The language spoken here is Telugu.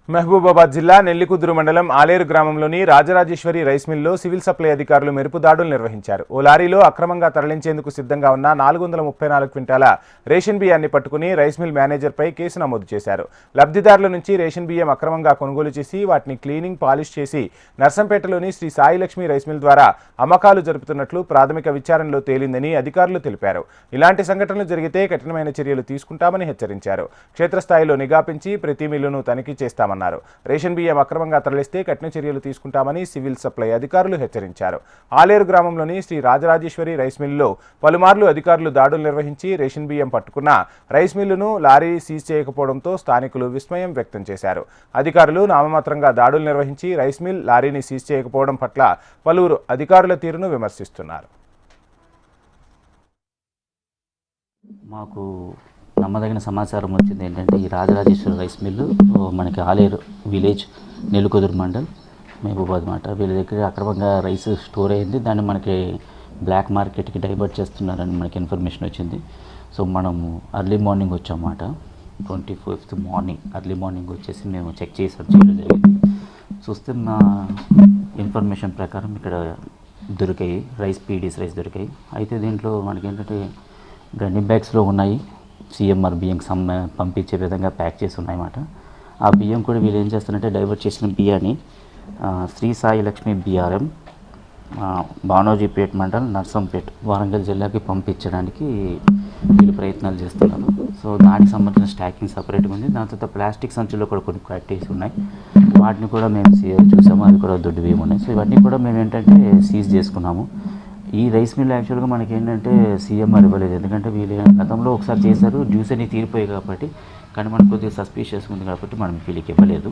మహబూబాబాద్ జిల్లా నెల్లికుదురు మండలం ఆలేరు గ్రామంలోని రాజరాజేశ్వరి రైస్ మిల్లో సివిల్ సప్లై అధికారులు మెరుపు దాడులు నిర్వహించారు. ఓ లారీలో అక్రమంగా తరలించేందుకు సిద్ధంగా ఉన్న 434 క్వింటాల రేషన్ బియ్యాన్ని పట్టుకుని రైస్ మిల్ మేనేజర్పై కేసు నమోదు చేశారు. లబ్ధిదారుల నుంచి రేషన్ బియ్యం అక్రమంగా కొనుగోలు చేసి వాటిని క్లీనింగ్, పాలిష్ చేసి నర్సంపేటలోని శ్రీ సాయిలక్ష్మి రైస్ మిల్ ద్వారా అమ్మకాలు జరుపుతున్నట్లు ప్రాథమిక విచారణలో తేలిందని అధికారులు తెలిపారు. ఇలాంటి సంఘటనలు జరిగితే కఠినమైన చర్యలు తీసుకుంటామని హెచ్చరించారు. క్షేత్రస్థాయిలో నిఘా పెంచి ప్రతి మిల్లును తనిఖీ చేస్తామన్నారు. రేషన్ బియ్యం అక్రమంగా తరలిస్తే కఠిన చర్యలు తీసుకుంటామని సివిల్ సప్లై అధికారులు హెచ్చరించారు. ఆలేరు గ్రామంలోని శ్రీ రాజరాజేశ్వరి రైస్ మిల్లులో పలుమార్లు అధికారులు దాడులు నిర్వహించి రేషన్ బియ్యం పట్టుకున్న రైస్ మిల్లును లారీ సీజ్ చేయకపోవడంతో స్థానికులు విస్మయం వ్యక్తం చేశారు. అధికారులు నామమాత్రంగా దాడులు నిర్వహించి రైస్ మిల్, లారీని సీజ్ చేయకపోవడం పట్ల పలువురు అధికారుల తీరును విమర్శిస్తున్నారు. మాకు నమ్మదగిన సమాచారం వచ్చింది ఏంటంటే ఈ రాజరాజేశ్వరి రైస్ మిల్లు మనకి ఆలేరు విలేజ్ నెల్లికుదురు మండల్ మహబూబాబాద్ మాట వీళ్ళ దగ్గర అక్రమంగా రైస్ స్టోర్ అయింది. దాన్ని మనకి బ్లాక్ మార్కెట్కి డైవర్ట్ చేస్తున్నారని మనకి ఇన్ఫర్మేషన్ వచ్చింది. సో మనము అర్లీ మార్నింగ్ వచ్చామన్నమాట. 25th మార్నింగ్ అర్లీ మార్నింగ్ వచ్చేసి మేము చెక్ చేయడం జరిగింది. చూస్తే మా ఇన్ఫర్మేషన్ ప్రకారం ఇక్కడ దొరికాయి పీడీస్ రైస్ దొరికాయి. అయితే దీంట్లో మనకి ఏంటంటే గన్ని బ్యాగ్స్లో ఉన్నాయి. సిఎంఆర్ బియ్యం పంపించే విధంగా ప్యాక్ చేసి ఉన్నాయన్నమాట. ఆ బియ్యం కూడా వీళ్ళు ఏం చేస్తారంటే డైవర్ట్ చేసిన బియ్యాన్ని శ్రీ సాయి లక్ష్మి బిఆర్ఎం బానోజీపేట్ మండల్ నర్సంపేట్ వరంగల్ జిల్లాకి పంపించడానికి వీళ్ళు ప్రయత్నాలు చేస్తున్నారు. సో దానికి సంబంధించిన స్టాకింగ్ సపరేట్గా ఉంది. దాని తర్వాత ప్లాస్టిక్ సంచుల్లో కూడా కొన్ని కట్టేసి ఉన్నాయి. వాటిని కూడా మేము చూసాము. అది కూడా దొడ్డు బియ్యం ఉన్నాయి. సో ఇవన్నీ కూడా మేము ఏంటంటే సీజ్ చేసుకున్నాము. ఈ రైస్ మిల్ యాక్చువల్గా మనకి ఏంటంటే సీఎంఆర్ ఇవ్వలేదు. ఎందుకంటే వీళ్ళు గతంలో ఒకసారి చేశారు, డ్యూస్ అన్ని తీరిపోయాయి కాబట్టి. కానీ మనకు కొద్దిగా సస్పీషియస్ ఉంది కాబట్టి మనం వీళ్ళకి ఇవ్వలేదు.